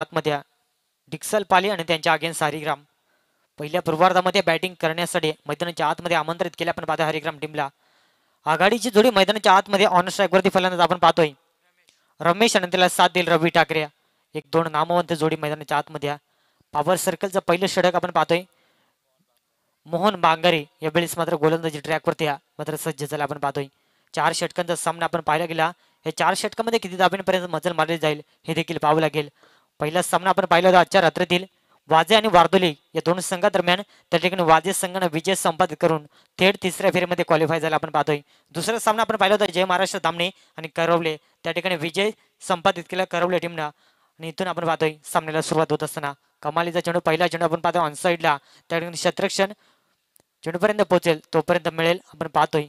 आतमध्ये डिक्सल पाली आणि त्यांच्या अगेन्स्ट हरिग्राम पहिल्या पूर्वार्धामध्ये बॅटिंग करण्यासाठी मैदानाच्या आतमध्ये आमंत्रित केले आपण पाहतो हरिग्राम टीमला. आघाडीची जोडी मैदानाच्या आतमध्ये ऑन स्ट्राईक वरती फलंदाज आपण पाहतोय रमेश आणि त्याला साथ देईल रवी ठाकरे. एक दोन नामवंत जोडी मैदानाच्या आतमध्ये. पॉवर सर्कलचं पहिलं षटक आपण पाहतोय मोहन बांगारे या वेळेस मात्र गोलंदाजी ट्रॅकवरती मात्र सज्ज झाला आपण पाहतोय. 4 षटकांचा सामना आपण पाहायला गेला. या 4 षटकामध्ये किती दाबेपर्यंत मजल मारली जाईल हे देखील पाहावं लागेल. पहिला सामना आपण पाहिला होता आजच्या रात्रीतील वाजे आणि वारदोली या दोन संघादरम्यान. त्या ठिकाणी वाजे संघानं विजय संपादित करून थेट तिसऱ्या फेरीमध्ये क्वालिफाय झाला आपण पाहतोय. दुसरा सामना आपण पाहिला होता जय महाराष्ट्र धामणे आणि करवले त्या ठिकाणी विजय संपादित केला करवले टीमनं. आणि इथून आपण पाहतोय सामन्याला सुरुवात होत असताना कमालीचा चेंडू पहिला चेंडू आपण पाहतोय ऑनसाईडला. त्या ठिकाणी शतरक्षण चेंडूपर्यंत पोहोचेल तोपर्यंत मिळेल आपण पाहतोय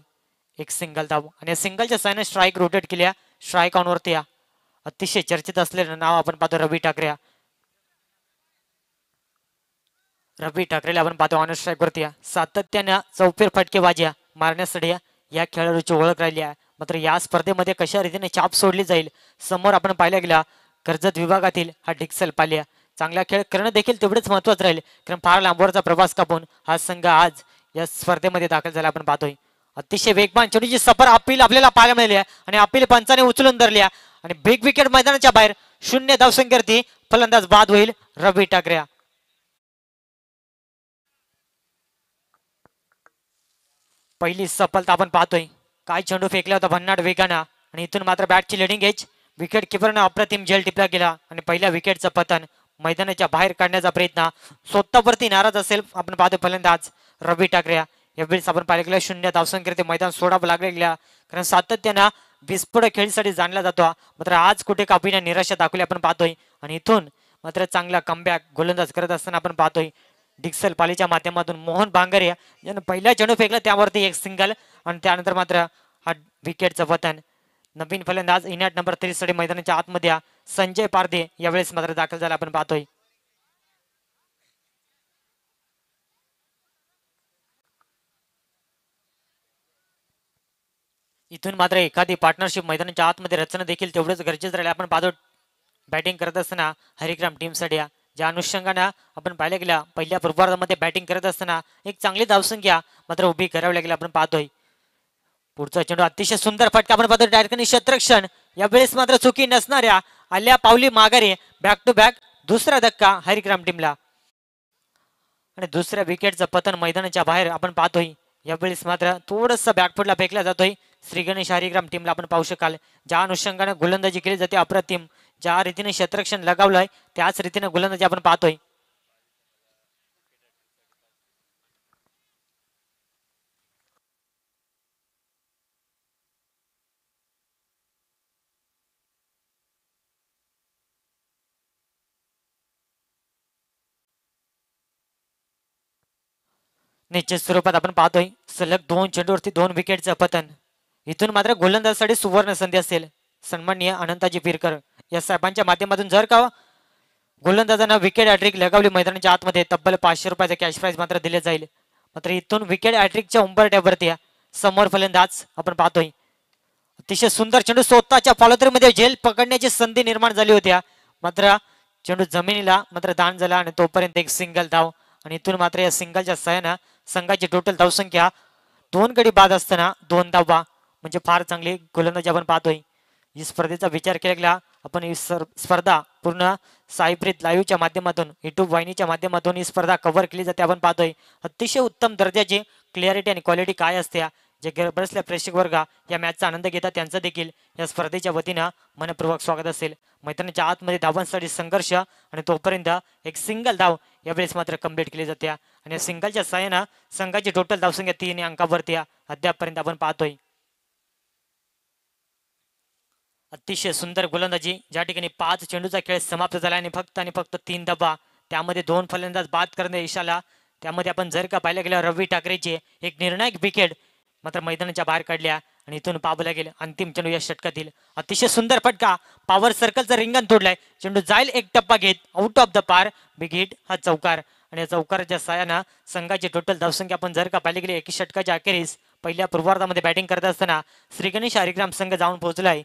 एक सिंगल धाव आणि सिंगलच्या साहाय्याने स्ट्राईक रोटेट केल्या. स्ट्राईक ऑनवरती अतिशय चर्चेत असलेलं नाव आपण पाहतो रवी ठाकरे. रवी ठाकरेला आपण पाहतो ऑन स्ट्राईक वरती सातत्यानं चौफेर फटकेबाजी मारण्यासाठी या खेळाडूची ओळख राहिली आहे. मात्र या स्पर्धेमध्ये कशा रीतीने छाप सोडली जाईल समोर आपण पाहायला गेला कर्जत विभागातील हा डिक्सल पालिया चांगला खेळ करणं देखील तेवढेच महत्वाचं राहील कारण फार लांबवरचा प्रवास कापून हा संघ आज या स्पर्धेमध्ये दाखल झाला आपण पाहतोय. अतिशय वेगवान चेंडूची सफर अपील आपल्याला पाहायला मिळाली आणि अपील पंचाने उचलून धरल्या आणि बिग विकेट मैदानाच्या बाहेर 0 धावसंख्येवरती फलंदाज बाद होईल रवी ठाकरे. पहिली सफलता आपण पाहतोय काय चेंडू फेकला होता भन्नाट वेगानं आणि इथून मात्र बॅटची लिडिंग एज विकेट किपरनं अप्रतिम झेल टिपला गेला आणि पहिल्या विकेटचं पतन मैदानाच्या बाहेर काढण्याचा प्रयत्न स्वतःवरती नाराज असेल आपण पाहतो फलंदाज रवी ठाकरे. यावेळेस आपण पाहिलं गेलं 0 धावसंख्येवरती मैदान सोडावं लागले गेल्या कारण सातत्यानं विस्फोटक खेळीसाठी जाणला जातो. मात्र आज कुठे कापीने निराशा दाखवली आपण पाहतोय आणि इथून मात्र चांगला कमबॅक गोलंदाज करत असताना आपण पाहतोय डिक्सल पालीच्या माध्यमातून मोहन बांगरे यानं पहिला चेंडू फेकला त्यावरती एक सिंगल आणि त्यानंतर मात्र हा विकेटचं पतन. नवीन फलंदाज इनॅट नंबर 3 साठी मैदानाच्या आतमध्ये संजय पारदे यावेळेस मात्र दाखल झाला आपण पाहतोय. इथून मात्र एखादी पार्टनरशिप मैदानाच्या आतमध्ये रचना देखील तेवढंच गरजेचं राहील आपण पाहतो. बॅटिंग करत असताना हरिग्राम टीमसाठी ज्या अनुषंगाने आपण पाहिलं गेल्या पहिल्या पूर्वार्धामध्ये बॅटिंग करत असताना एक चांगली धावसंख्या मात्र उभी करावी लागेल आपण पाहतोय. पुढचा चेंडू अतिशय सुंदर फटका आपण पाहतो डायरेक्टली शतरक्षण यावेळेस मात्र चुकी नसणाऱ्या आल्या पावली माघारी बॅक टू बॅक दुसरा धक्का हरिग्राम टीमला आणि दुसऱ्या विकेटचं पतन मैदानाच्या बाहेर आपण पाहतोय. यावेळेस मात्र थोडंसं बॅकफुटला फेकला जातोय श्री गणेश हरिग्राम टीमला आपण पाहू शकाल. ज्या अनुषंगाने गोलंदाजी केली जाते अप्रतिम ज्या रीतीने शतरक्षण लगावलंय त्याच रीतीने गोलंदाजी आपण पाहतोय. निश्चित स्वरूपात आपण पाहतोय सलग 2 चेंडूवरती 2 विकेटचं पतन. इथून मात्र गोलंदाजासाठी सुवर्ण संधी असेल. सन्माननीय अनंताजी पिरकर या साहेबांच्या माध्यमातून जर का गोलंदाजांना विकेट हॅट्रिक लगावली मैदानाच्या आतमध्ये तब्बल 500 रुपयाचा कॅश प्राइज मात्र दिले जाईल. मात्र इथून विकेट हॅट्रिकच्या उंबरठ्यावरती समोर फलंदाज आपण पाहतोय अतिशय सुंदर चेंडू स्वतःच्या फॉलोथ्रूमध्ये झेल पकडण्याची संधी निर्माण झाली होत्या मात्र चेंडू जमिनीला मात्र दान झाला आणि तोपर्यंत एक सिंगल धाव आणि इथून मात्र या सिंगलच्या सहाय्यानं संघाची टोटल धावसंख्या 2 गडी बाद असताना 2 धावा म्हणजे फार चांगली गोलंदाजी आपण पाहतोय. ही स्पर्धेचा विचार केला गेला आपण ही स्पर्धा पूर्ण साईप्रीत लाईव्हच्या माध्यमातून युट्यूब वाहिनीच्या माध्यमातून ही स्पर्धा कव्हर केली जाते आपण पाहतोय. अतिशय उत्तम दर्जाची क्लिअरिटी आणि क्वालिटी काय असते जे बरेचल्या प्रेक्षक वर्ग या मॅचचा आनंद घेतात त्यांचं देखील या स्पर्धेच्या वतीनं मनपूर्वक स्वागत असेल. मैदानाच्या आतमध्ये धावांसाठी संघर्ष आणि तोपर्यंत एक सिंगल धाव यावेळेस मात्र कंप्लीट केली जाते आणि या सिंगलच्या सहाय्यानं संघाची टोटल धावसंख्या 3 अंकावरती अद्यापपर्यंत आपण पाहतोय. अतिशय सुंदर गोलंदाजी ज्या ठिकाणी 5 चेंडूचा खेळ समाप्त झाला आणि फक्त 3 धावा त्यामध्ये 2 फलंदाज बाद करणे इशाला. त्यामध्ये आपण जर का पाहिलं गेलं रवी ठाकरेचे एक निर्णायक विकेट मात्र मैदानाच्या बाहेर काढल्या आणि इथून पावला गेले अंतिम चेंडू या षटकातील अतिशय सुंदर फटका पॉवर सर्कलचं रिंगण तोडलंय. चेंडू जाईल एक टप्पा घेत आउट ऑफ द पार बिग हिट हा चौकार आणि या चौकाराच्या सहाय्यानं संघाची टोटल धावसंख्या आपण जर का पाहिली गेली 21 षटकाच्या अखेरीस पहिल्या पूर्वार्धामध्ये बॅटिंग करत असताना श्री गणेश हरिग्राम संघ जाऊन पोहोचलाय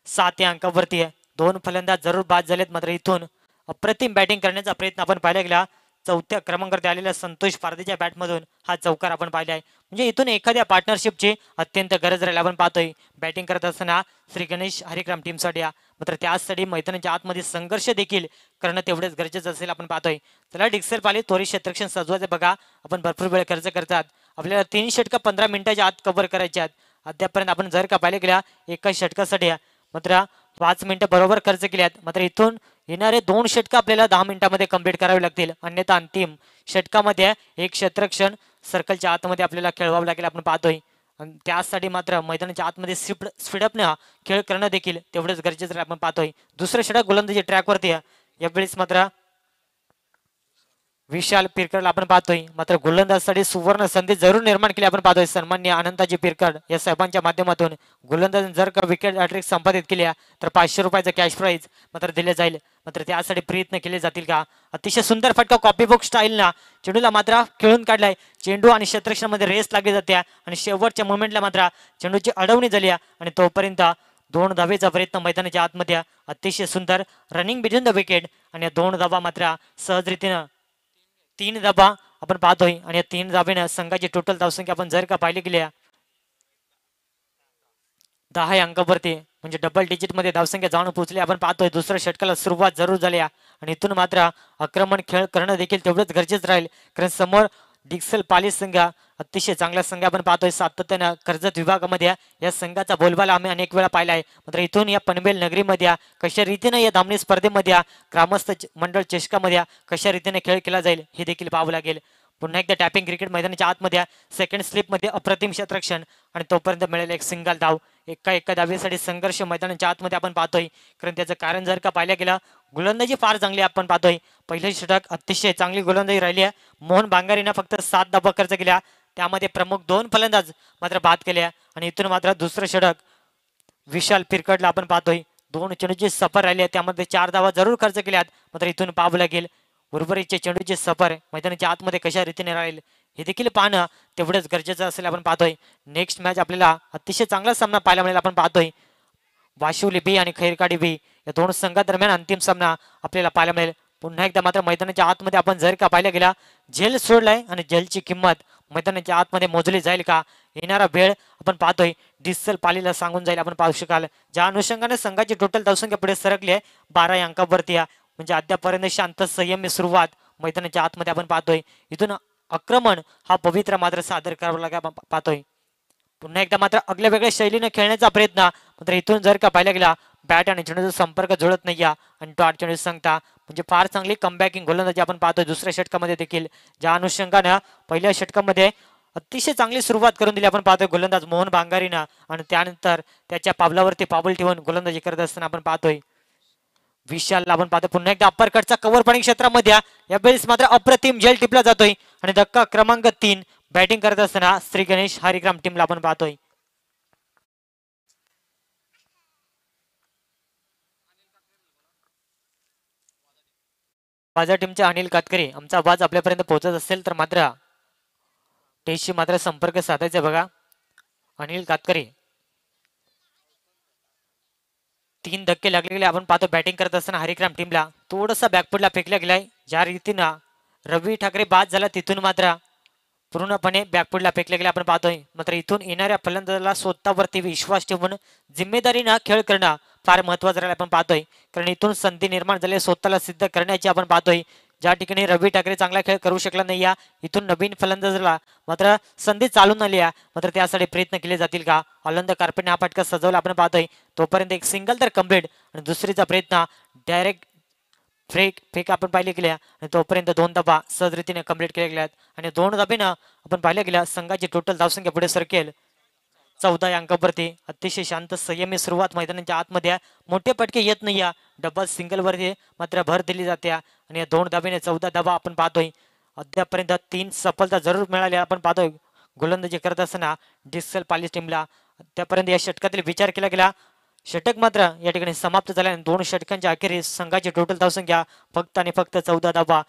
7 या अंकावरती. 2 फलंदाज जरूर बाद झालेत मात्र इथून अप्रतिम बॅटिंग करण्याचा प्रयत्न आपण पाहायला गेला. चौथ्या क्रमांकावरती आलेल्या संतोष पारदेच्या बॅटमधून हा चौकार आपण पाहिला आहे. म्हणजे इथून एखाद्या पार्टनरशिपची अत्यंत गरज राहिली आपण पाहतोय. बॅटिंग करत असताना श्री गणेश हरिक्रम टीमसाठी मात्र त्याचसाठी मैदानाच्या आतमध्ये संघर्ष देखील करणं तेवढंच गरजेचं असेल आपण पाहतोय. चला डिक्सल पाले त्वरित क्षेत्ररक्षण सजवायचं बघा. आपण भरपूर वेळ खर्च करतात. आपल्याला 3 षटकं 15 मिनिटाच्या आत कव्हर करायचे आहेत. अद्यापर्यंत आपण जर का पाहिले गेल्या एका षटकासाठी मात्र 5 मिनिटं बरोबर खर्च केली आहेत. मात्र इथून येणारे 2 षटकं आपल्याला 10 मिनिटांमध्ये कंप्लीट करावे लागतील. अन्यथा अंतिम षटकामध्ये एक क्षेत्ररक्षण सर्कलच्या आतमध्ये आपल्याला खेळवावं लागेल आपण पाहतोय. आणि त्यासाठी मात्र मैदानाच्या आतमध्ये स्पीडअपने हा खेळ करणं देखील तेवढंच गरजेचं आपण पाहतोय. दुसरं षटक गोलंदाजी ट्रॅकवरती यावेळेस मात्र विशाल पिरकरला आपण पाहतोय. मात्र गोलंदाजसाठी सुवर्ण संधी जरूर निर्माण केली आपण पाहतोय. सन्माननीय आनंदाजी पिरकर या साहेबांच्या माध्यमातून गोलंदाज जर का विकेट हॅट्रिक संपादित केल्या तर 500 रुपयाचं कॅश प्राईज मात्र दिले जाईल. मात्र त्यासाठी प्रयत्न केले जातील का? अतिशय सुंदर फटका कॉपीबुक स्टाईलना चेंडूला मात्र खेळून काढलाय. चेंडू आणि क्षेत्ररक्षणामध्ये रेस लागली जाते आणि शेवटच्या मोमेंटला मात्र चेंडूची अडवणी झाली आणि तोपर्यंत 2 धावेचा प्रयत्न मैदानाच्या आतमध्ये अतिशय सुंदर रनिंग बिटवीन द विकेट आणि 2 धावा मात्र सहजरीतीनं 3 धाबा आपण पाहतोय. आणि या 3 धाब्याने संघाची टोटल धावसंख्या आपण जर का पाहिली गेली 10 अंकावरती म्हणजे डबल डिजिट मध्ये धावसंख्या जाऊन पोहोचली आपण पाहतोय. दुसऱ्या षटकाला सुरुवात जरूर झाली आणि इथून मात्र आक्रमण खेळ करणं देखील तेवढंच गरजेचं राहील. कारण समोर डिक्सल पालिस संघ अतिशय चांगला संघ आपण पाहतोय. सातत्यानं कर्जत विभागामध्ये या संघाचा बोलबाला आम्ही अनेक वेळा पाहिला आहे. मात्र इथून या पनवेल नगरीमध्ये कशा रीतीने या धामणी स्पर्धेमध्ये ग्रामस्थ मंडळ चषकामध्ये कशा रीतीने खेळ केला जाईल हे देखील पाहावं लागेल. पुन्हा एकदा टॅपिंग क्रिकेट मैदानाच्या आतमध्ये सेकंड स्लिपमध्ये अप्रतिम क्षेत्ररक्षण आणि तोपर्यंत मिळेल एक सिंगल धाव. एका धावेसाठी संघर्ष मैदानाच्या आतमध्ये आपण पाहतोय. कारण त्याचं कारण जर का पाहिलं गेलं गोलंदाजी फार चांगली आपण पाहतोय. पहिलं षटक अतिशय चांगली गोलंदाजी राहिली आहे. मोहन बांगारीनं फक्त 7 धावा खर्च केल्या. त्यामध्ये प्रमुख 2 फलंदाज मात्र बाद केल्या आणि इथून मात्र दुसरं षटक विशाल पिरकडला आपण पाहतोय. 2 चेंडूची सफर राहिली आहे. त्यामध्ये 4 धावा जरूर खर्च केल्यात. मात्र इथून पाहावं लागेल उर्वरितचे चेंडूची सफर मैदानाच्या आतमध्ये कशा रीतीने राहील हे देखील पाहणं तेवढंच गरजेचं असेल आपण पाहतोय. नेक्स्ट मॅच आपल्याला अतिशय चांगला सामना पाहायला मिळेल आपण पाहतोय. वाशिवली बी आणि खैरकाडी बी या 2 संघादरम्यान अंतिम सामना आपल्याला पाहायला मिळेल. पुन्हा एकदा मात्र मैदानाच्या आतमध्ये आपण जर का पाहिला गेला झेल सोडलाय आणि झेलची किंमत मैदानाच्या आतमध्ये मोजली जाईल का येणारा वेळ आपण पाहतोय. डिस्सल पालीला सांगून जाईल आपण पाहू शकाल. ज्या अनुषंगाने संघाची टोटल धावसंख्या पुढे सरकली आहे 12 अंकावरती म्हणजे अद्यापर्यंत शांत संयमी सुरुवात मैदानाच्या आतमध्ये आपण पाहतोय. इथून आक्रमण हा पवित्र मात्र सादर करावा लागेल आपण पाहतोय. पुन्हा एकदा मात्र अगल्या वेगळ्या शैलीने खेळण्याचा प्रयत्न मात्र इथून जर का पाहिला गेला बॅट आणि चेंडूचा संपर्क जुळत नाही आणि तो 8 चेंडू सांगता म्हणजे फार चांगली कमबॅकिंग गोलंदाजी आपण पाहतोय. दुसऱ्या षटकामध्ये देखील ज्या अनुषंगाने पहिल्या षटकामध्ये अतिशय चांगली सुरुवात करून दिली आपण पाहतोय गोलंदाज मोहन बांगारीनं आणि त्यानंतर त्याच्या पावलावरती पाऊल ठेवून गोलंदाजी करत असताना आपण पाहतोय विशालला आपण पाहतो. पुन्हा एकदा अप्पर कटचा कव्हर पॉइंट क्षेत्रामध्ये यावेळेस मात्र अप्रतिम झेल टिपला जातोय आणि धक्का क्रमांक 3 बॅटिंग करत असताना श्री गणेश हरिग्राम टीमला आपण पाहतोय. माझ्या टीमचे अनिल कातकरी आमचा आवाज आपल्यापर्यंत पोहोचत असेल तर मात्र टेशी मात्र संपर्क साधायचा बघा. अनिल कातकरी 3 धक्के लागलेले आपण पाहतो बॅटिंग करत असताना हरिक्राम टीमला थोडासा बॅकफुटला फेकला गेलाय. ज्या रीतीनं रवी ठाकरे बाद झाला तिथून मात्र पूर्णपणे बॅकफुटला फेकले गेले आपण पाहतोय. मात्र इथून येणाऱ्या फलंदाजाला स्वतःवरती विश्वास ठेवून जिम्मेदारीनं खेळ करणं फार महत्वाचं राहिलं आपण पाहतोय. कारण इथून संधी निर्माण झाली स्वतःला सिद्ध करण्याची आपण पाहतोय. ज्या ठिकाणी रवी ठाकरे चांगला खेळ करू शकला नाही इथून नवीन फलंदाजाला मात्र संधी चालून आली मात्र त्यासाठी प्रयत्न केले जातील का? ऑलंद कार्पेटने हा फटका सजवला आपण पाहतोय. तोपर्यंत एक सिंगल तर कम्प्लीट आणि दुसरीचा प्रयत्न डायरेक्ट फेक आपण पाहिले गेल्या आणि तोपर्यंत 2 धाबा सहज रीतीने कंप्लीट केल्या गेल्यात आणि 2 धाबेनं आपण पाहिल्या गेल्या संघाची टोटल धावसंख्या पुढे सरकेल 14 अंकावरती. अतिशय शांत संयमी सुरुवात मैदानाच्या आतमध्ये मोठे पटके येत नाही डबल सिंगल वरती मात्र भर दिली जाते आणि या 2 धाबेने 14 धाबा आपण पाहतोय. अद्यापर्यंत 3 सफलता जरूर मिळाल्या आपण पाहतोय गोलंदाजी करत असताना डिस्सल पालिस टीमला. त्यापर्यंत या षटकातील विचार केला गेला षटक मात्र या ठिकाणी समाप्त झाल्याने 2 षटकांच्या अखेरीस संघाची टोटल धावसंख्या फक्त आणि फक्त 14 धाबा.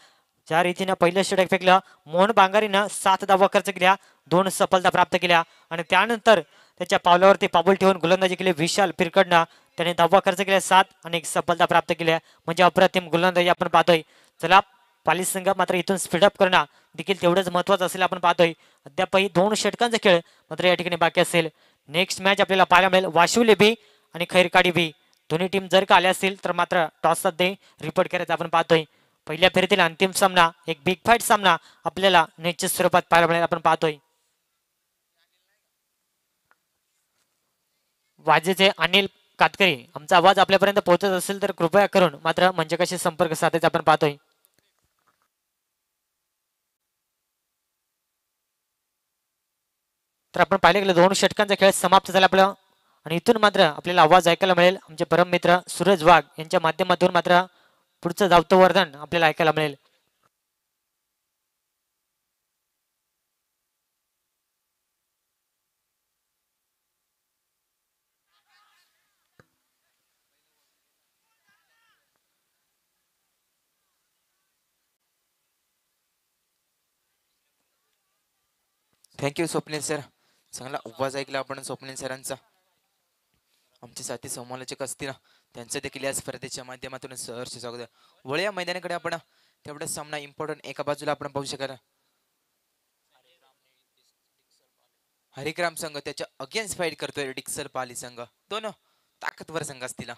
ज्या रीतीनं पहिलं षटक फेकलं मोहन बांगारीनं 7 धावा खर्च केल्या 2 सफलता प्राप्त केल्या आणि त्यानंतर त्याच्या पावलावरती पाऊल ठेवून गोलंदाजी केली विशाल पिरकडनं. त्याने धावा खर्च केल्या 7 आणि एक सफलता प्राप्त केली आहे. म्हणजे अप्रतिम गोलंदाजी आपण पाहतोय. चला पाली संघ मात्र इथून स्पीडअप करणं देखील तेवढंच महत्त्वाचं असेल आपण पाहतोय. अद्यापही 2 षटकांचा खेळ मात्र या ठिकाणी बाकी असेल. नेक्स्ट मॅच आपल्याला पाहायला मिळेल वाशिवले बी आणि खैरकाडी बी. दोन्ही टीम जर का आल्या असतील तर मात्र टॉस सध्या रिपोर्ट करायचं आपण पाहतोय. पहिल्या फेरीतील अंतिम सामना एक बिग फाईट सामना आपल्याला निश्चित स्वरूपात पाहायला मिळेल आपण पाहतोय. वाजेचे अनिल कातकरी आमचा आवाज आपल्यापर्यंत पोहोचत असेल तर कृपया करून मात्र म्हणजे कसे संपर्क साधायचा आपण पाहतोय. तर आपण पाहिले गेलं 2 षटकांचा खेळ समाप्त झाला आपला आणि इथून मात्र आपल्याला आवाज ऐकायला मिळेल आमचे परम मित्र सूरज वाघ यांच्या माध्यमातून मात्र पुढचं धावतं वर्धन आपल्याला ऐकायला मिळेल. Thank you Swapnil sir. चांगला आवाज ऐकला आपण स्वप्नील सरांचा. आमचे साथी समालोचक असतील त्यांचं देखील या स्पर्धेच्या माध्यमातून सहर्ष स्वागत. वळूया मैदानाकडे आपण. तेवढाच सामना इम्पॉर्टंट एका बाजूला आपण पाहू शकाल हरिग्राम संघ त्याच्या अगेन्स्ट फाईट करतोय डिक्सल पाली संघ. दोन ताकदवर संघ असतील.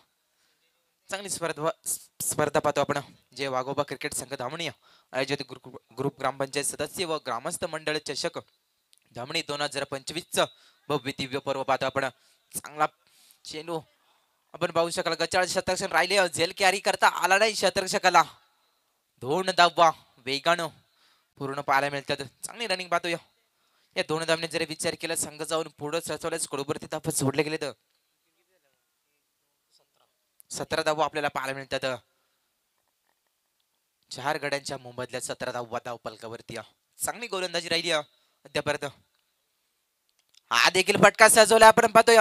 चांगली स्पर्धा पाहतो आपण. जे वाघोबा क्रिकेट संघ धामणी आयोजित ग्रुप ग्रामपंचायत सदस्य व ग्रामस्थ मंडळ चषक धामणी 2025 भव्य दिव्य पर्व पाहतो आपण. चांगला चेंडू आपण पाहू शकाल. गचाळ शतरक्षण राहिले. झेल कॅरी करता आला नाही शतरक्षकाला. 2 धावा वेगानं पूर्ण पाहायला मिळतात. चांगली रनिंग पाहतो. या 2 धावने जर विचार केला संघ जाऊन पुढे सरसवल्यास कडूवरती धावा सोडले गेले तर 17 धावा आपल्याला पाहायला मिळतात. 4 गड्यांच्या मोबदल्यात 17 धावा धाव पलकावरती. चांगली गोलंदाजी राहिली अद्यापर्यंत. हा देखील फटका सजवला आपण पाहतोय.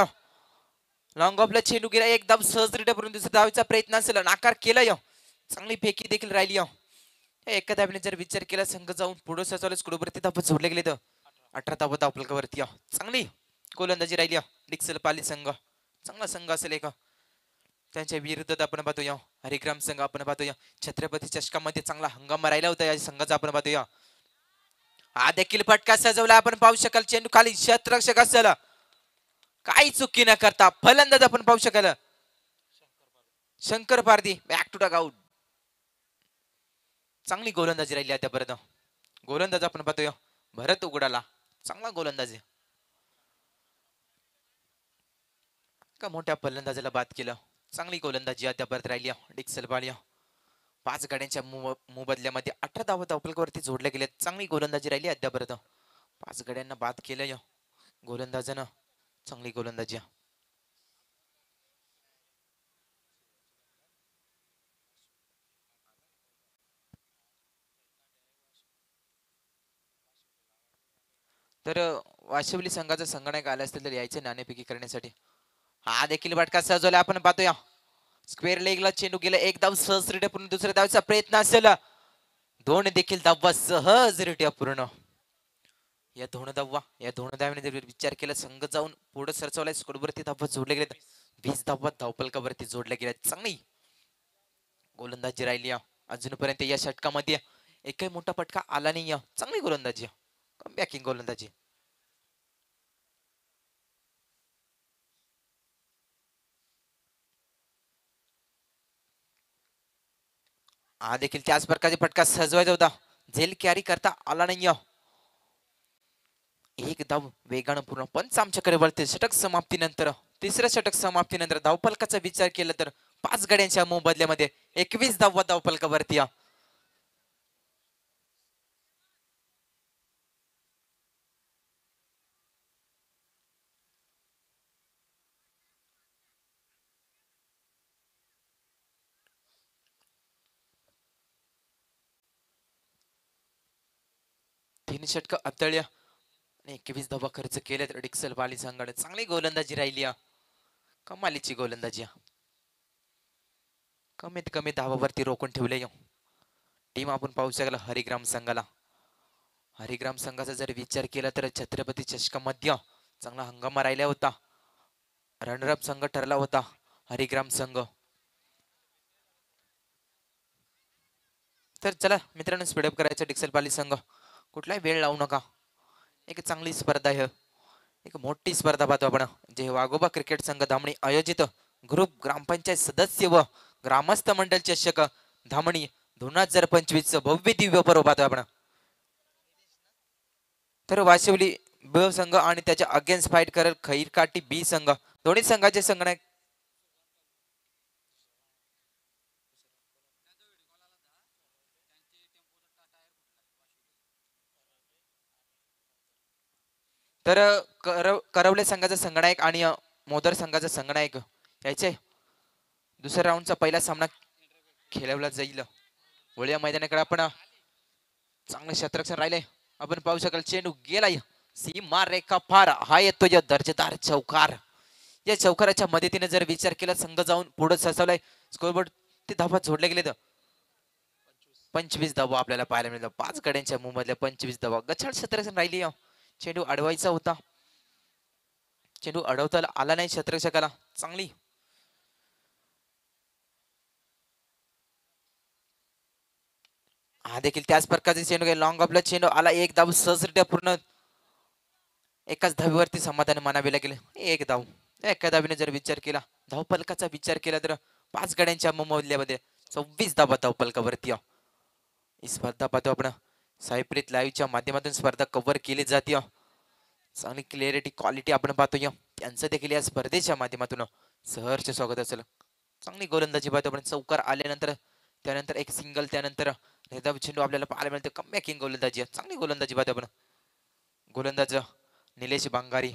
लॉंग ऑफला चेंडू गेला एकदम सहजरित्या परंतु दुसऱ्या धावेचा प्रयत्न असेल नाकार केला. चांगली फेकी देखील राहिली. एका धावेने जर विचार केला संघ जाऊन पुढे सजवल्यास कडूवरती धावा सोडले गेले तर 18 धावा धाव पलकावरती. चांगली गोलंदाजी राहिली डिक्सल पाली संघ. चांगला संघ असेल एक. त्यांच्या विरुद्ध आपण पाहतोय हरिग्राम संघ आपण पाहतोय छत्रपती चषकामध्ये चांगला हंगाम राहिला होता या संघाचा आपण पाहतोय. हा देखील फटका सजवला आपण पाहू शकाल. चेंडू खाली क्षेत्ररक्षक असेल काही चुकी न करता फलंदाज आपण पाहू शकाल Shankar Pardi back to dugout. चांगली गोलंदाजी राहिली आतापर्यंत. गोलंदाज आपण पाहतोय भरत उघडाला. चांगला गोलंदाज का मोठ्या फलंदाजाला बाद केलं. चांगली गोलंदाजी अद्यापर्यंत राहिली डिक्सल पाली. 5 गाड्यांच्या मोबदल्यामध्ये 18 धावा धावपलकावरती जोडले गेले. चांगली गोलंदाजी राहिली अद्यापर्यंत. 5 गाड्यांना बाद केलं गोलंदाजानं. चांगली गोलंदाजी. तर वाशिवली संघाचा संगणक आले असतील तर यायचे नाणेफेकी करण्यासाठी. हा देखील फटका सजवला आपण पाहतोय. स्क्वेअर लेगला चेंडू गेला एक धाव सहजरित्या पूर्ण. दुसऱ्या धावेचा प्रयत्न असेल 2 देखील धावा सहजरित्या पूर्ण. या 2 धावाने जर विचार केला संघ जाऊन पुढे सरचवलाय स्कोरवरती धावा जोडले गेले. 20 धावा धावपलकावरती जोडल्या गेल्या. चांगली गोलंदाजी राहिली अजूनपर्यंत या षटकामध्ये एकही मोठा फटका आला नाही. चांगली गोलंदाजी कमबॅकिंग गोलंदाजी. हा देखील त्याच प्रकारचे फटका सजवायचा होता. झेल कॅरी करता आला नाही. एक धाव वेगानं पूर्ण. पंच आमच्याकडे वळते षटक समाप्तीनंतर. तिसऱ्या षटक समाप्तीनंतर धावपलकाचा विचार केला तर 5 गड्यांच्या मोबदल्यामध्ये 21 धावा धावपलकावरती. तीन षटक अत्तळ्या आणि 21 धावा खर्च केले तर डिक्सल पाली संघाने. चांगली गोलंदाजी राहिली कमालीची गोलंदाजी. कमीत कमी धावावरती रोखून ठेवले टीम आपण पाहू शकला हरिग्राम संघाला. हरिग्राम संघाचा जर विचार केला तर छत्रपती चषकामध्ये चांगला हंगामा राहिला होता. रनरअप संघ ठरला होता हरिग्राम संघ. तर चला मित्रांनो, स्पीडअप करायचं डिक्सल पाली संघ. कुठलाही वेळ लावू नका. एक चांगली स्पर्धा आहे, एक मोठी स्पर्धा पाहतो आपण. जे वाघोबा क्रिकेट संघ धामणी आयोजित ग्रुप ग्रामपंचायत सदस्य व ग्रामस्थ मंडळ चषक धामणी 2025 भव्य दिव्य पर्व पाहतो आपण. तर वाशिवली ब संघ आणि त्याच्या अगेन्स्ट फाईट करेल खैरकाटी बी संघ. दोन्ही संघाचे संगणक तर करवले संघाचा संगणक आणि मोदर संघाचा संगणक याचे दुसऱ्या राऊंडचा पहिला सामना खेळवला जाईल. वळ्या मैदानाकडे आपण चांगले क्षेत्ररक्षण राहिले. आपण पाहू शकाल चेंडू गेलाय सीमा रेखा पार. हा येतो या दर्जेदार चौकार. या चौकाराच्या मदतीने जर विचार केला संघ जाऊन पुढे सजवलाय स्कोरबोर्ड ते धावा जोडले गेले. 25 धावा आपल्याला पाहायला मिळतात. 5 गड्यांच्या मुंबईतल्या 25 धावा. गच्छाळ क्षेत्ररक्षण राहिली. चेंडू अडवायचा होता, चेंडू अडवता आला नाही क्षेत्ररक्षकाला. चांगली हा देखील त्याच प्रकारचे चेंडू लॉंग ऑफला चेंडू आला. एक धाव सहजरित्या पूर्ण एकाच धावीवरती समाधान मानावे लागेल. एक धाव. एका धावीने जर विचार केला, धावपलकाचा विचार केला तर 5 गड्यांच्या मूल्यांमध्ये 26 धावा धावपलकावरती. ही स्पर्धा पाहतो आपण सायप्रीत लाईव्हच्या माध्यमातून स्पर्धा कव्हर केली जाते. चांगली क्लिअरिटी क्वालिटी आपण पाहतोय. त्यांचं देखील या स्पर्धेच्या माध्यमातून सहर्ष स्वागत असेल. चांगली गोलंदाजी पाहतो आपण. चौकार आल्यानंतर त्यानंतर एक सिंगल, त्यानंतर चेंडू आपल्याला पाहायला मिळते. कमबॅकिंग गोलंदाजी, चांगली गोलंदाजी पाहतो आपण. गोलंदाज निलेश बांगारी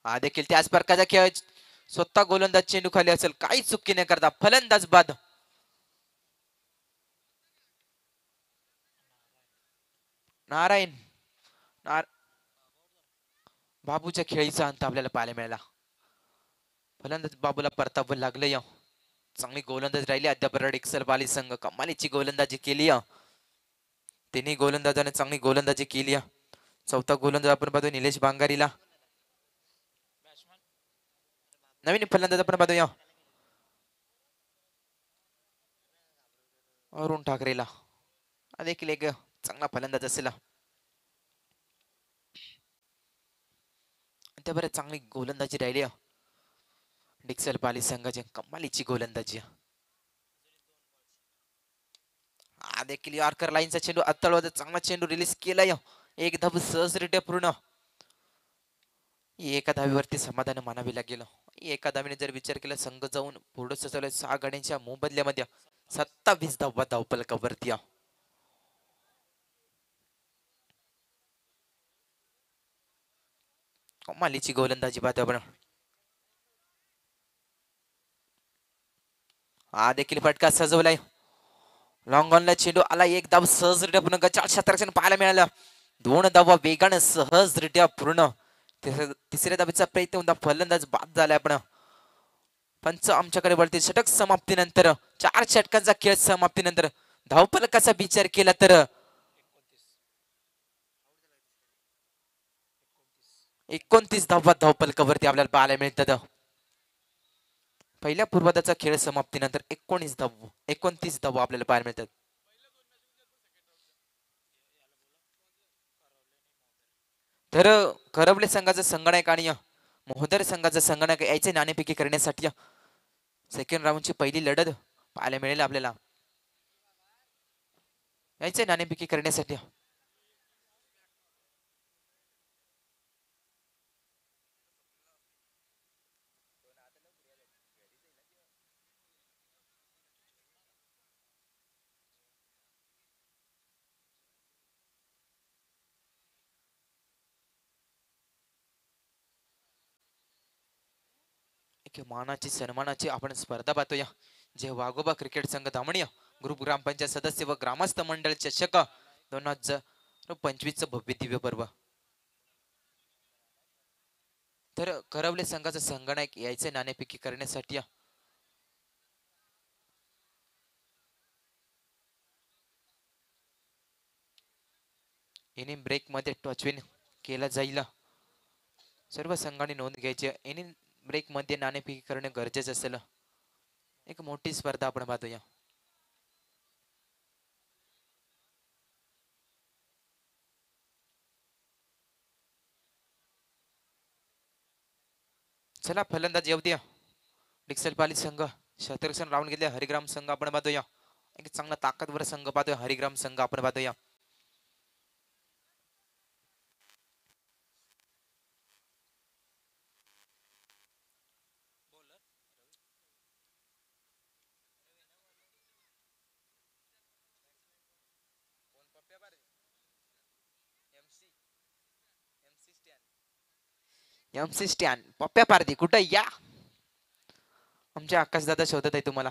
हा देखील त्याच प्रकारचा खेळ. स्वतः गोलंदाज चेंडू खाली असेल, काही चुकी न करता फलंदाज बाद. नारायण बाबूच्या खेळीचा अंत आपल्याला पाहायला मिळाला. फलंदाज बाबूला परतावं लागलं. चांगली गोलंदाज राहिली अद्याप डिक्सल पाली संघ. कमालीची गोलंदाजी केली. तिन्ही गोलंदाजाने चांगली गोलंदाजी केली. चौथा गोलंदाज आपण पाहतो निलेश बांगारीला. नवीन फलंदाज आपण पाहतो अरुण ठाकरेला. हा देखील एक चांगला फलंदाज असेल. त्याबरोबर चांगली गोलंदाजी राहिली डिक्सल पाली संघाची. कमालीची गोलंदाजी. हा देखील यॉर्कर लाईनचा चेंडू अत्तळवाद चांगला चेंडू रिलीज केलाय. एक धाव सहजरित्या पूर्ण. एका धावीवरती समाधान मानावे लागेल. एका धावीने जर विचार केला संघ जाऊन पुढे सजवलाय 6 गड्यांच्या मोबदल्यामध्ये 27 धावा धावपलकावरती. कमालीची गोलंदाजी पाहतो आपण. हा देखील फटका सजवलाय. लॉंग ऑनला चेंडू आला. एक धाव सहजरित्या पूर्ण. गच्चाळ क्षेत्ररक्षण पाहायला मिळालं. 2 धावा वेगानं सहजरित्या पूर्ण. तिसऱ्या धावेचा प्रयत्न होता, फलंदाज बाद झालाय. आपण पंच आमच्याकडे वळते. षटक समाप्तीनंतर 4 षटकांचा खेळ समाप्तीनंतर धावफलकाचा विचार केला तर 29 धावा धावफलकावरती आपल्याला पाहायला मिळतात. पहिल्या पूर्वार्धाचा खेळ समाप्तीनंतर 29 धावा आपल्याला पाहायला मिळतात. तर करवले संघाचा संगणक आणि मोहदर संघाचा संगणक याचे नाणेफेकी करण्यासाठी सेकंड राऊंडची पहिली लढत पाहायला मिळेल आपल्याला. याचे नाणेफेकी करण्यासाठी मानाची सन्मानाची आपण स्पर्धा पाहतोय. जे वाघोबा क्रिकेट संघ धामणी ग्रुप ग्रामपंचायत सदस्य व ग्रामस्थ मंडळ चषक 2025 भव्य दिव्य पर्व. तर करवले संघाचा संगणक यायचे नाणेफेकी करण्यासाठी इनिंग ब्रेक मध्ये टॉचविन केला जाईल. सर्व संघाने नोंद घ्यायची. इनिंग ब्रेक मध्ये नाणेफेक करणे गरजेचं असेल. एक मोठी स्पर्धा आपण पाहतोया. चला फलंदाज येऊ द्या. डिक्सल पाली संघ शतरक्षण राऊंड घेतले. हरिग्राम संघ आपण पाहतोया. एक चांगला ताकदवर संघ पाहतोय. हरिग्राम संघ आपण पाहतोया. एमसी स्टॅन पप्प्या पारधी कुठं या. आमचे आकाशदादा शोधत आहे तुम्हाला.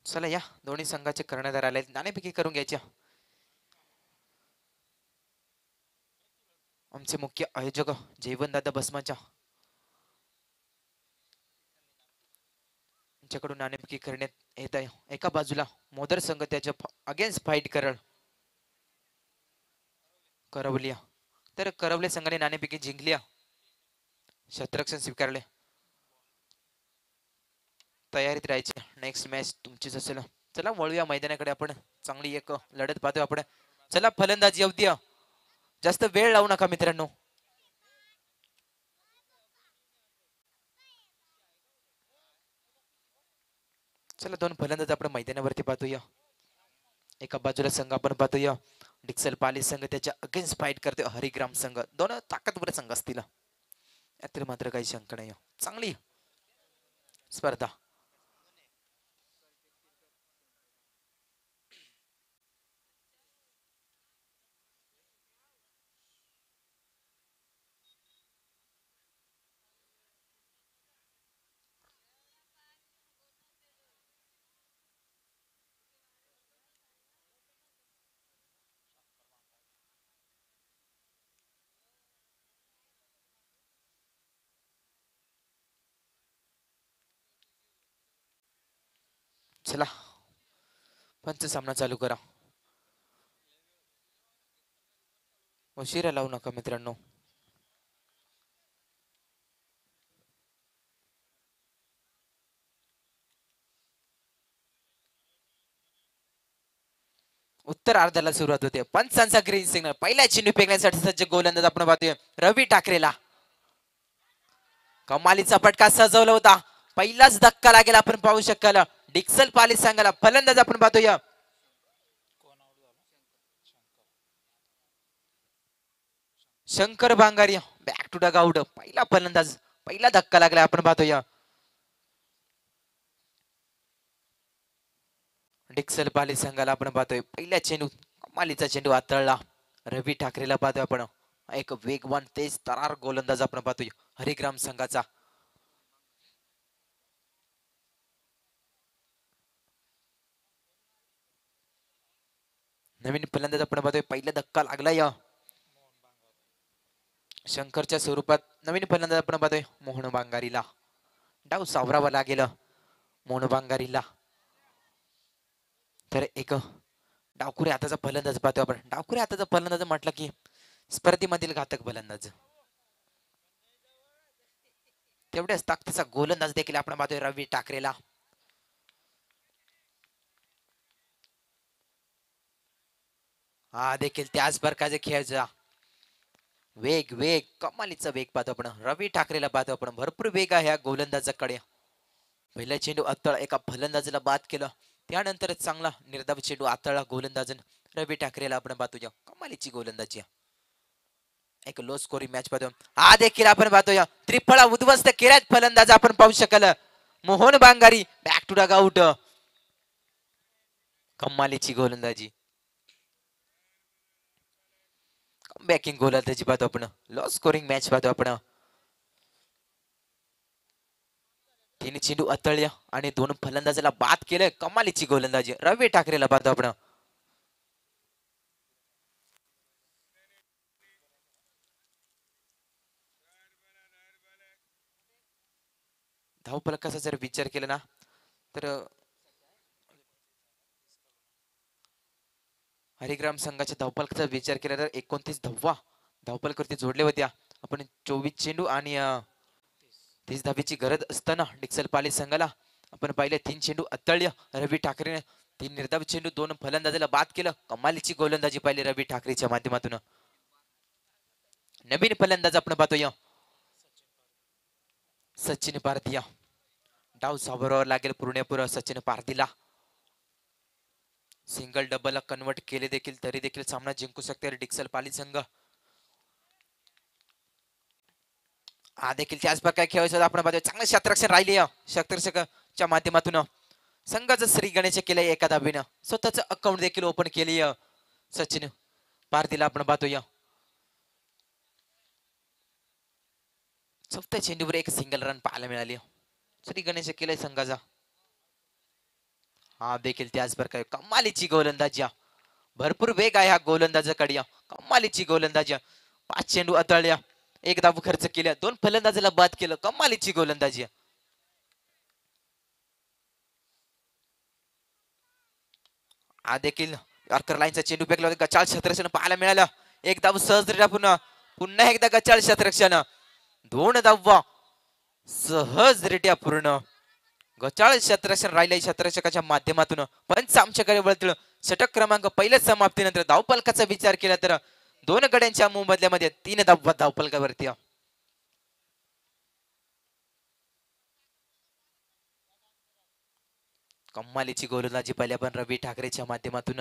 चला या दोन्ही संघाचे कर्णधार आले. नाणेफेकी करून घ्यायच्या. आमचे मुख्य आयोजक जयवंतदादा बसमाच्या त्यांच्याकडून नाणेफेकी करण्यात येत आहे. एका बाजूला मोदर संघ त्याच्या अगेन्स्ट फाईट करवलिया तर करवले संघाने नाणेफेकी जिंकल्या. शतरक्षण स्वीकारले. तयारीत राहायची. नेक्स्ट मॅच तुमचीच असेल. चला वळूया मैदानाकडे. आपण चांगली एक लढत पाहतोय आपण. चला फलंदाज येऊ द्या. जास्त वेळ लावू नका मित्रांनो. चला दोन फलंदाज आपण मैदानावरती पाहतोया. एका बाजूला संघ आपण पाहतोया डिक्सल पाली संघ त्याच्या अगेन्स्ट फाईट करते. हरिग्राम संघ दोन ताकदवर संघ असतील. यातील मात्र काही शंका नाही. चांगली स्पर्धा. चला पंच सामना चालू करा. उशिरा लावू नका मित्रांनो. उत्तर अर्ध्याला सुरुवात होते. पंचांचा ग्रीन सिग्नल. पहिल्या चेंडू फेकण्यासाठी सज्ज गोलंदाज आपण पाहतोय रवी ठाकरेला. कमालीचा फटका सजवला होता. पहिलाच धक्का लागेल आपण पाहू शकाल. डिक्सल पाली संघाला फलंदाज आपण पाहतोय Shankar Bhangari. Back to dugout. पहिला फलंदाज. पहिला धक्का लागला आपण पाहतोय. डिक्सल पाली संघाला आपण पाहतोय पहिल्या चेंडू कमालीचा चेंडू हाताळला. रवी ठाकरेला पाहतोय आपण. एक वेगवान तेज तरार गोलंदाज आपण पाहतोय हरिग्राम संघाचा. नवीन फलंदाज आपण पाहतोय. पहिला धक्का लागला या शंकरच्या स्वरूपात. नवीन फलंदाज आपण पाहतोय मोहन बांगारीला. डाव सावरावा लागेल मोहन बांगारीला. तर एक डावखुरी हाताचा फलंदाज पाहतोय आपण. डावखुरी हाताचा फलंदाज म्हटलं की स्पर्धेमधील घातक फलंदाज. तेवढ्याच ताकदीचा गोलंदाज देखील आपण पाहतोय रवी ठाकरेला. हा देखील त्याच प्रकारचे खेळाचा वेग वेग कमालीचा वेग पाहतो आपण. रवी ठाकरेला पाहतो आपण. भरपूर वेग आहे या गोलंदाजाकडे. पहिला चेंडू अत्तळ एका फलंदाजाला बाद केलं. त्यानंतर चांगला निर्धाव चेंडू आतळला गोलंदाजन रवी ठाकरेला आपण पाहतोय. कमालीची गोलंदाजी. एक लो स्कोरिंग मॅच पाहतो. हा देखील आपण पाहतोय त्रिफळा उद्ध्वस्त केल्यात फलंदाज आपण पाहू शकाल Mohan Bangari. Back to dugout. कमालीची गोलंदाजी. बॅकिंग गोलंदाजी पाहतो आपण. लो स्कोरिंग मॅच पाहतो आपण. तीन चेंडू अतळल्या आणि दोन फलंदाजाला बाद केलं. कमालीची गोलंदाजी रवी ठाकरेला पाहतो आपण. धावफलकाचा जर विचार केला ना तर हरिग्राम संघाच्या धावपलचा विचार केला तर 29 धावा धावपलवरती जोडले होत्या. आपण 24 चेंडू आणि 30 धावेची गरज असताना डिक्सल पाली संघाला आपण पाहिले 3 चेंडू अत्तळ्य रवी ठाकरेने 3 निर्धाव चेंडू 2 फलंदाजाला बाद केलं. कमालीची गोलंदाजी पाहिली रवी ठाकरेच्या माध्यमातून. नवीन फलंदाज आपण पाहतोय सचिन पारदिया. डाव सावरावर लागेल पूर्णपूर सचिन पारदीला. सिंगल डबल कन्वर्ट केले देखील तरी देखील सामना जिंकू शकते डिक्सल पाली संघ. हा देखील त्याच प्रकारे खेळायचं आपण पाहतोय चांगलं क्षेत्ररक्षण राहिले क्षेत्ररक्षकाच्या माध्यमातून संघाचं श्री गणेश केलंय एका धावेनं. स्वतःच अकाउंट देखील ओपन केली सचिन पारदीला आपण पाहतोय. चौथ्या चेंडूवर एक सिंगल रन पाहायला मिळाली. श्री गणेश केलंय संघाचा. हा देखील त्याच प्रकारे कमालीची गोलंदाजी. भरपूर वेग आहे हा गोलंदाजाकडे. कमालीची गोलंदाजी. 5 चेंडू अतळल्या, 1 धाव खर्च केल्या, 2 फलंदाजाला बाद केलं. कमालीची गोलंदाजी. हा देखील यॉर्कर लाईनचा चेंडू फेकला होता. गचाळ क्षेत्ररक्षण पाहायला मिळालं. 1 धाव सहजरित्या पुन्हा एकदा गचाळ क्षेत्ररक्षण. 2 धावा सहजरित्या पूर्ण. गचाळ क्षेत्ररक्षण राहिले क्षेत्ररक्षकाच्या माध्यमातून. पंच आमच्याकडे वळतील. षटक क्रमांक पहिल्याच समाप्तीनंतर धावपलकाचा विचार केला तर 2 गड्यांच्या मोबदल्यामध्ये 3 धावा धावपलकावरती. कम्मालीची गोलंदाजी पहिल्या पण रवी ठाकरेच्या माध्यमातून.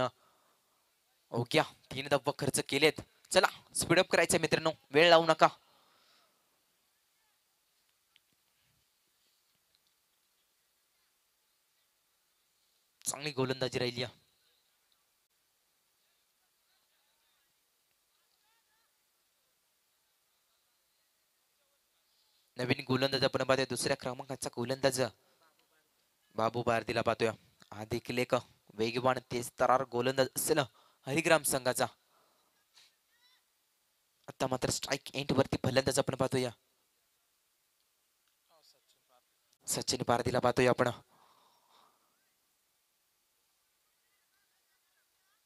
ओके 3 धावा खर्च केलेत. चला स्पीडअप करायचं मित्रांनो, वेळ लावू नका. चांगली गोलंदाजी राहिली. नवीन गोलंदाज आपण पाहतोय दुसऱ्या क्रमांकाचा गोलंदाज बाबू बारदीला पाहतोय. हा देखील एक वेगवान तेज तरार गोलंदाज असेल हरिग्राम संघाचा. आता मात्र स्ट्राईक एंड वरती फलंदाज आपण पाहतोय सचिन पारदीला पाहतोय आपण.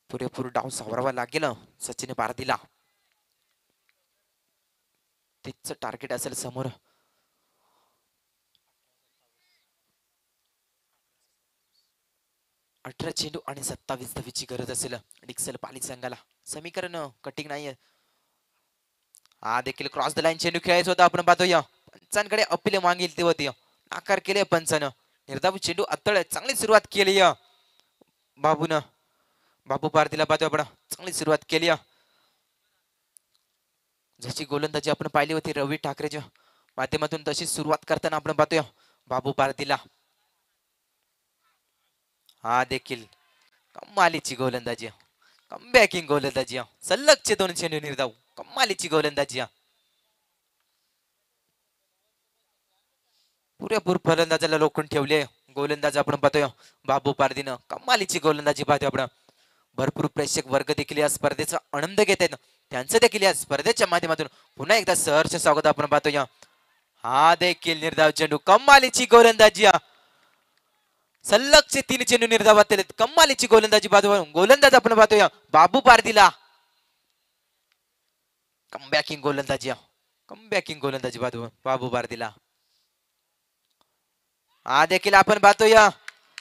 पुरेपूर डाव सावरावा लागेल सचिन पारदीला. तिचं टार्गेट असेल समोर. 18 चेंडू आणि 27 धावेची गरज असेल डिक्सल पाली संघाला. समीकरण कटिंग नाहीये. हा देखील क्रॉस द लाईन चेंडू खेळायचा होता आपण पाहतोय. पंचांकडे अपील मागील ते होती. नाकार केले पंचानं. निर्धाव चेंडू अत्तळ. चांगली सुरुवात केली बाबून. बाबू पारदीला पाहतोय आपण. चांगली सुरुवात केली. जशी गोलंदाजी आपण पाहिली होती रवी ठाकरेच्या माध्यमातून तशी सुरुवात करताना आपण पाहतोय बाबू पारदीला. हा देखील कमालीची गोलंदाजी. कमबॅकिंग गोलंदाजी. सलगचे 2 चेंडू निर्धाव. कमालीची गोलंदाजी. पुरेपूर फलंदाजाला रोखून ठेवले गोलंदाज आपण पाहतोय बाबू पारदीनं. कमालीची गोलंदाजी पाहतोय आपण. भरपूर प्रेक्षक वर्ग देखील या स्पर्धेचा आनंद घेत आहेत. त्यांचं देखील या स्पर्धेच्या माध्यमातून पुन्हा एकदा सहर्ष स्वागत आपण पाहतोय. हा देखील निर्धाव चेंडू. कमालीची गोलंदाजी. सलगचे 3 चेंडू निर्धावात केलेत. कमालीची गोलंदाजी पाहतोय. गोलंदाज आपण पाहतोय बाबू पारदीला. कमबॅकिंग गोलंदाजी. कमबॅकिंग गोलंदाजी पाहतोय बाबू पारदीला. हा देखील आपण पाहतोय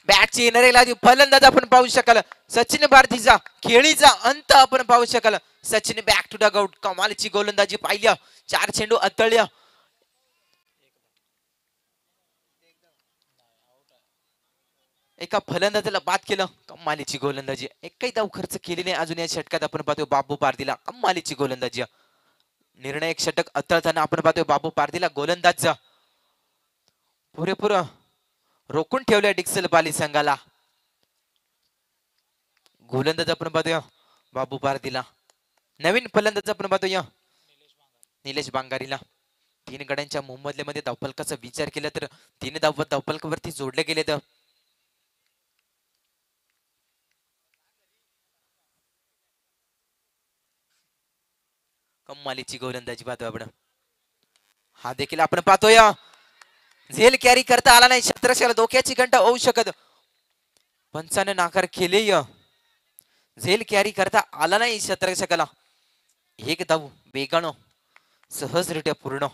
बॅटची येणारी फलंदाज आपण पाहू शकाल सचिन पारदीचा. खेळीचा अंत आपण पाहू शकाल. Sachin back to dugout. कमालीची गोलंदाजी पाहिली. 4 चेंडू अतळ्य. एका फलंदाजाला बाद केलं. कमालीची गोलंदाजी. एकही धाव खर्च केली नाही अजून या षटकात आपण पाहतोय बाबू पारदीला. कमालीची गोलंदाजी. निर्णायक षटक अतळताना आपण पाहतोय बाबू पारदीला गोलंदाज. पुरेपूर रोखून ठेवल्या डिक्सल पाली संघाला. गोलंदाज आपण पाहतोय बाबू पारदीला. नवीन फलंदाज आपण पाहतोय निलेश बांगारीला. 3 गड्यांच्या मोबदल्यामध्ये धावपलकाचा विचार केला तर 3 धावा धावपलकावरती जोडले गेले. तर कमालीची गोलंदाजी पाहतोय आपण. हा देखील आपण पाहतोय झेल कॅरी करता आला नाही, क्षेत्ररक्षकाला धोक्याची घंटा होऊ शकत, पंचाने नाकार केले. झेल कॅरी करता आला नाही क्षेत्ररक्षकाला. एक धाव वेगानं सहजरित्या पूर्ण.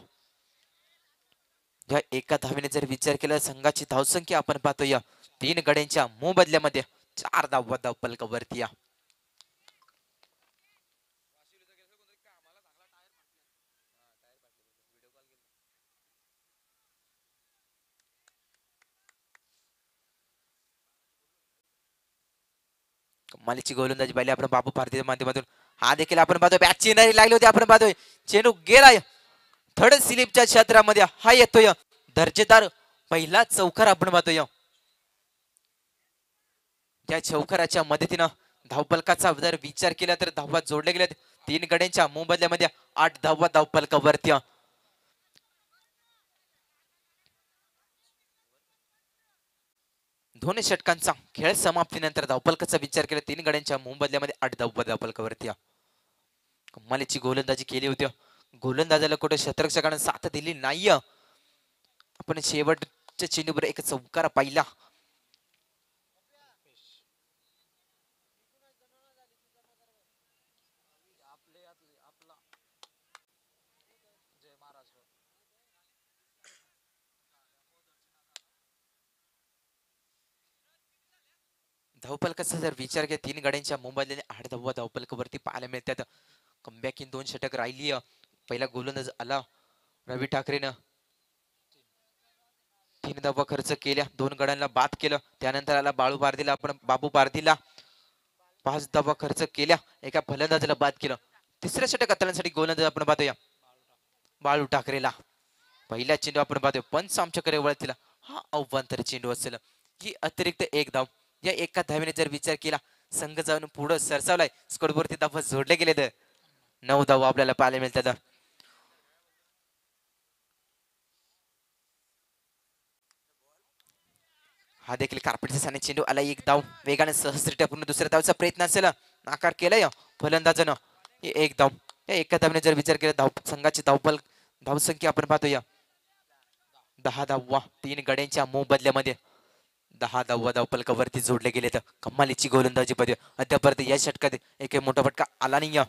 या एका धावेने जर विचार केला संघाची धावसंख्या आपण पाहतोय 3 गड्यांच्या मोबदल्यामध्ये 4 धाव फलकावरती. कमालीची गोलंदाजी पाहिली आपण बाबू भारतीच्या माध्यमातून. हा देखील आपण पाहतोय बॅट चिनारी लागली होती, आपण पाहतोय चेंडू गेलाय थर्ड स्लिपच्या क्षेत्रामध्ये. हा येतोय दर्जेदार पहिला चौकार आपण पाहतोय. त्या चौकाराच्या मदतीनं धावपलकाचा जर विचार केला तर धावा जोडले गेलेत 3 गड्यांच्या मोबदल्यामध्ये 8 धावपलकावरती. दोन षटकांचा खेळ समाप्तीनंतर धावपलकाचा विचार केला 3 गड्यांच्या मोबदल्यामध्ये 8 धावपलकावरती. कमालीची गोलंदाजी केली होती. गोलंदाजाला कुठे क्षेत्ररक्षकाने साथ दिली नाही. आपण शेवटच्या चेंडूवर एक चौकार पाहिला. धावपलकाचा जर विचार केला 3 गड्यांच्या मोबदल्याने 8 धावपलकावरती पाहायला मिळतात. कमबॅक इन 2 षटक राहिली. पहिला गोलंदाज आला रवी ठाकरेनं 3 धावा खर्च केल्या, 2 गड्यांना बाद केलं. त्यानंतर आला बाळू बारदीला, आपण बाबू बारदीला 5 धावा खर्च केल्या, एका फलंदाजाला बाद केलं. तिसऱ्या षटक हाताळण्यासाठी गोलंदाज आपण पाहतोय बाळू ठाकरेला. पहिला चेंडू आपण पाहतोय पंच आमच्याकडे वळतीला, हा अव्वंतर चेंडू असेल. ही अतिरिक्त एक धाव. या एका धावेने जर विचार केला संघ जाऊन पुढे सरसावलाय. स्कोरवरती धावा जोडले गेले तर 9 धावा आपल्याला पाहायला मिळतात. हा देखील कार्पेटच्या साने चेंडू आला. एक धाव वेगाने सहजरित्या पूर्ण दुसऱ्या धावचा प्रयत्न असेल, नाकार केलाय फलंदाजानं. एक धाव. या एका धावने जर विचार केला धाव संघाची धावसंख्या आपण पाहतोय 10 धावा 3 गड्यांच्या मोबदल्यामध्ये 10 धावपलकावरती जोडले गेले. तर कमालीची गोलंदाजी पाहतोय अद्यापर्यंत या षटकात एक मोठा फटका आला नाही.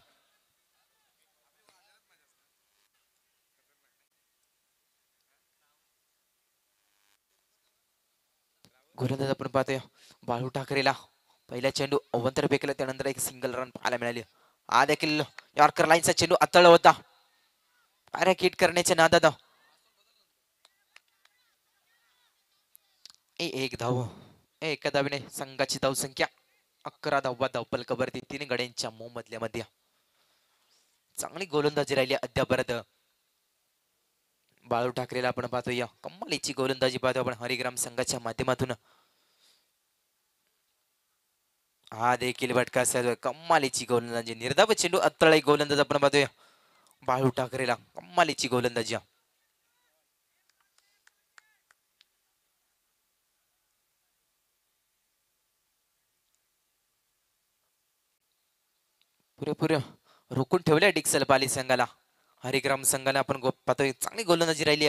गोलंदाज आपण पाहतोय बाळू ठाकरेला. पहिला चेंडू अवंतर फेकला, त्यानंतर एक सिंगल रन पाहायला मिळाली. हा देखील यॉर्कर लाईनचा चेंडू अतळ होता. अरे किट करण्याच्या नादात एक धाव. एका धावेने संघाची धावसंख्या 11 धावपलकावरती 3 गड्यांच्या मोबदल्यामध्ये. चांगली गोलंदाजी राहिली अद्यापर्यंत बाळू ठाकरेला आपण पाहतोय. कमालीची गोलंदाजी पाहतो आपण हरिग्राम संघाच्या माध्यमातून. हा देखील फटका सर्व कमालीची गोलंदाजी. निर्धाव चेंडू अत्तळी गोलंदाज आपण पाहतोय बाळू ठाकरेला. कमालीची गोलंदाजी. पुरेपूर रोखून ठेवल्या डिक्सल पाली संघाला. हरिग्राम संघाला आपण पाहतोय चांगली गोलंदाजी राहिली.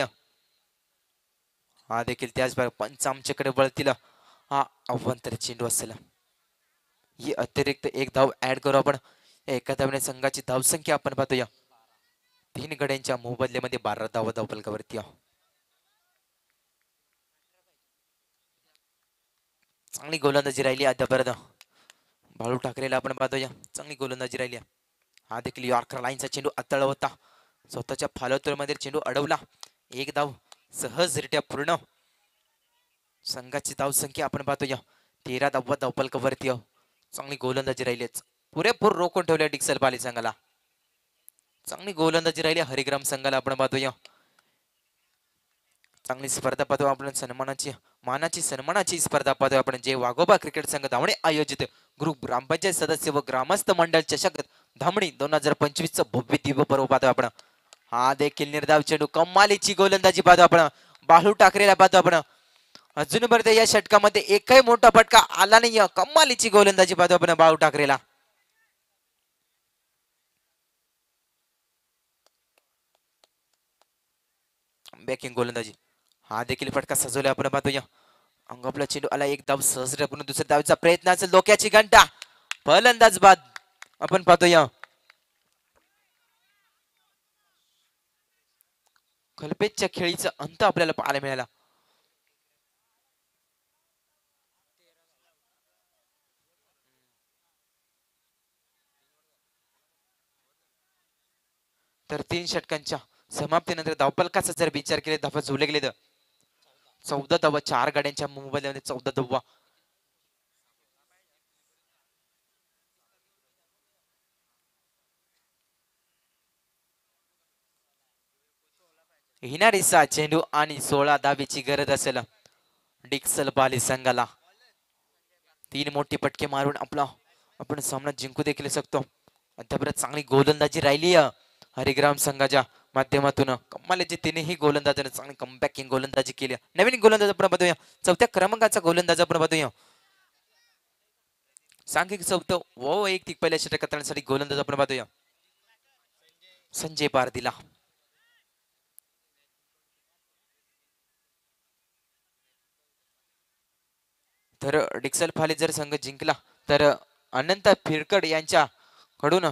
हा देखील त्याच पंच आमच्याकडे वळतील. हा अव्वंतर चेंडू असेल. ही अतिरिक्त एक धाव ऍड करू आपण. एका धावने संघाची धावसंख्या आपण पाहतोय 3 गड्यांच्या मोबदल्यामध्ये 12 धावपलकावरती. चांगली गोलंदाजी राहिली अद्यापर्यंत बाळू ठाकरेला आपण पाहतोय चांगली गोलंदाजी राहिली. हा देखील यॉर्कर लाईनचा चेंडू अतळ होता, स्वतःच्या फालोतोमध्ये चेंडू अडवला. एक धाव सहजरित्या पूर्ण. संघाची धावसंख्या आपण पाहतोय 13 धावपलकावरती. चांगली गोलंदाजी राहिलीच, पुरेपूर रोखून ठेवल्या डिक्सल पाली संघाला. चांगली गोलंदाजी राहिली हरिग्राम संघाला आपण पाहतोय. चांगली स्पर्धा पाहतो आपण, मानाची सन्मानाची स्पर्धा पाहतोय आपण. जे वाघोबा क्रिकेट संघ धामणे आयोजित ग्रुप ग्रामपंचायत सदस्य व ग्रामस्थ मंडळ चषक धामणी 2025 च भव्य दिव्य पर्व पाहतो आपण. हा देखील निर्धाव चेंडू. कमालीची गोलंदाजी पाहतो आपण बाळू ठाकरेला पाहतो आपण. अजूनपर्यंत या षटकामध्ये एकही मोठा फटका आला नाही. कमालीची गोलंदाजी पाहतो आपण बाळू ठाकरेला. बॅकिंग गोलंदाजी. हा देखील फटका सजवला आपण पाहतोय. अंगापला चेंडू आला एक धाव सहज पूर्ण दुसऱ्या धावेचा प्रयत्न असेल डोक्याची घंटा फलंदाज बाद आपण पाहतोय. कल्पेच्या खेळीचा अंत आपल्याला पाहायला मिळाला. तर 3 षटकांच्या समाप्तीनंतर धावफलकाचा जर विचार केला धावा झोले गेले तर 14 धावा 4 गाड्यांच्या मोबाईलमध्ये 14 धावा. हिनारीचा चेंडू आणि 16 धावेची गरज असेल डिक्सल बाली संघाला. 3 मोठे पटके मारून आपण सामना जिंकू देखील शकतो. अद्यापर्यंत चांगली गोलंदाजी राहिली हरिग्राम संघाच्या माध्यमातून. कमालीची तिनेही गोलंदाजाने चांगली कमबॅकिंग गोलंदाजी केली. नवीन गोलंदाज आपण पाहतोय 4थ्या क्रमांकाचा गोलंदाज आपण पाहतोय. सांघिक 4th वैयक्तिक पहिल्या षटकासाठी गोलंदाज आपण पाहतोय संजय पारदीला. तर डिक्सल फाले जर संघ जिंकला तर अनंत फिरकड यांच्याकडून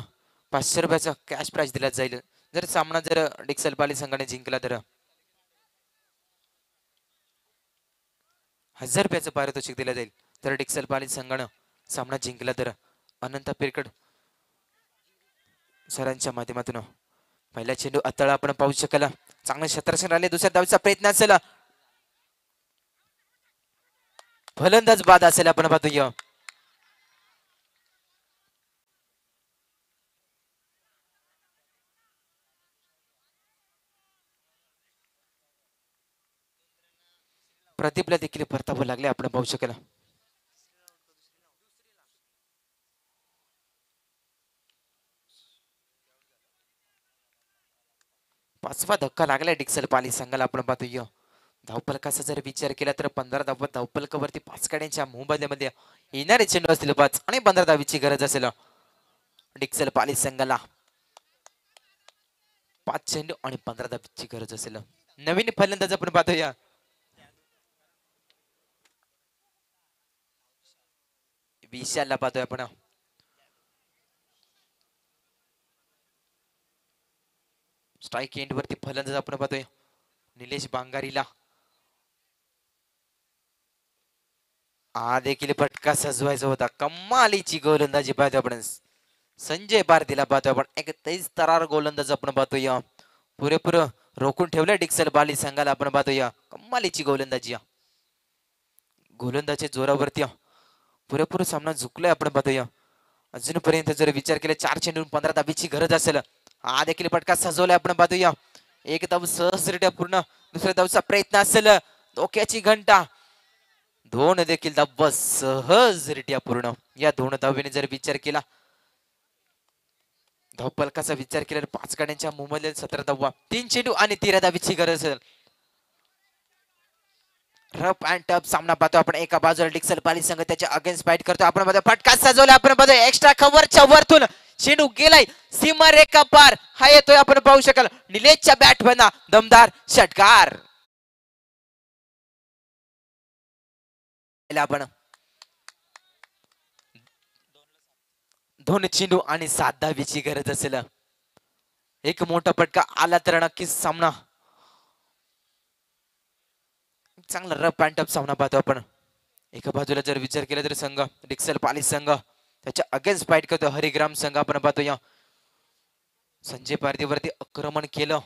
500 रुपयाचा कॅश प्राइज दिला जाईल. जर सामना जर डिक्सल पाली संघाने जिंकला तर 1000 रुपयाचं पारितोषिक दिलं जाईल. तर डिक्सल पाली संघानं सामना जिंकला तर अनंत फिरकड सरांच्या माध्यमातून पहिला चेंडू अतळा आपण पाहू शकाल. चांगलं क्षेत्ररक्षण राहिले दुसऱ्या धावेचा प्रयत्न असेल फलंदाज बाद असेल आपण पाहतोय. प्रदीपला देखील परतावं लागले आपण पाहू शकाल. पाचवा धक्का लागलाय डिक्सल पाली संघाला आपण पाहतोय. धावफलकाचा जर विचार केला तर 15 धावा धावफलकावरती 5 गाड्यांच्या मोबदल्यामध्ये येणारे चेंडू असतील 5 आणि 15 धावीची गरज असेल डिक्सल पाली संघाला. 5 चेंडू आणि 15 धावीची गरज असेल. नवीन फलंदाज आपण पाहतोय विशालला पाहतोय आपण. स्ट्राईक एंड वरती फलंदाज आपण पाहतोय निलेश बांगारीला. हा देखील फटका सजवायचा होता. कमालीची गोलंदाजी पाहतोय आपण संजय भारतीला पाहतोय आपण. एक तेज तरार गोलंदाज आपण पाहतोय. पुरेपूर रोखून ठेवलं डिक्सल बाली संघाला आपण पाहतोय. कमालीची गोलंदाजी गोलंदाजी जोरावरती पुरेपूर सामना झुकलाय आपण पाहतोय. अजूनपर्यंत जर विचार केला 4 चेंडून 15 धावीची गरज असेल. हा देखील फटका सजवलाय आपण पाहतोय. एक धाव सहजरित्या पूर्ण दुसऱ्या धावचा प्रयत्न असेल डोक्याची घंटा 2 देखील धावा सहजरित्या पूर्ण. या 2 धावेने जर विचार केला धावफलकाचा विचार केला 5 गाड्यांच्या मोबदल्यात 17 धावा 3 चेंडू आणि 13 धावीची गरज असेल. रफ अँड टफ सामना पाहतो आपण. एका बाजूला डिक्सल पाली संघ त्याच्या अगेन्स्ट फाईट करतो आपण पाहतो. फटका सजवला आपण पाहतो. एक्स्ट्रा कव्हरच्या वरतून चेंडू गेलाय सीमारेखा पार. हा येतोय आपण पाहू शकाल. निलेशच्या बॅट बना दमदार षटकार आपण. 2 चेंडू आणि 7 धावीची गरज असेल. एक मोठा फटका आला तर नक्कीच सामना चांगला रफ अँड टफ सामना पाहतो आपण. एका बाजूला जर विचार केला तर संघ डिक्सल पाली संघ त्याच्या अगेन्स्ट फाईट करतो हरिग्राम संघ आपण पाहतो. या संजय पारदीवरती आक्रमण केलं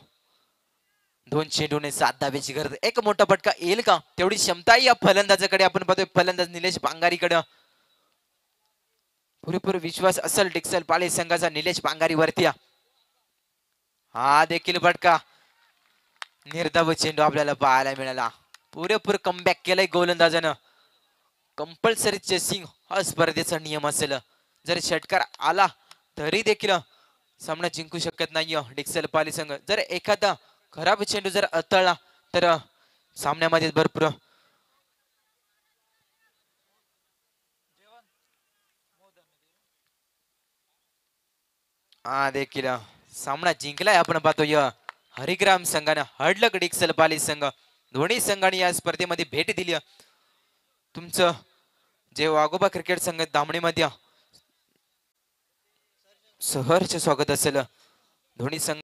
2 चेंडूने 7 धावेची गरज. एक मोठा फटका येईल का तेवढी क्षमता या फलंदाजाकडे आपण पाहतोय. फलंदाज निलेश बांगारीकडे पुरेपूर विश्वास असेल डिक्सल पाली संघाचा निलेश बांगारीवरती. हा देखील फटका निर्धाव चेंडू आपल्याला पाहायला मिळाला. पुरेपूर कमबॅक केलंय गोलंदाजानं. कंपल्सरी चेसिंग हा स्पर्धेचा नियम असेल. जर षटकार आला तरी देखील सामना जिंकू शकत नाही डिक्सल पाली संघ. जर एखादा खराब चेंडू जर अतळला तर सामन्यामध्ये भरपूर हा देखील सामना जिंकलाय आपण पाहतोय हरिग्राम संघानं. हडलक डिक्सल पाली संघ दोन्ही संघाने या स्पर्धेमध्ये भेट दिली. तुमचं जे वाघोबा क्रिकेट संघ दामणीमध्ये सहर्ष स्वागत असेल. दोन्ही संघ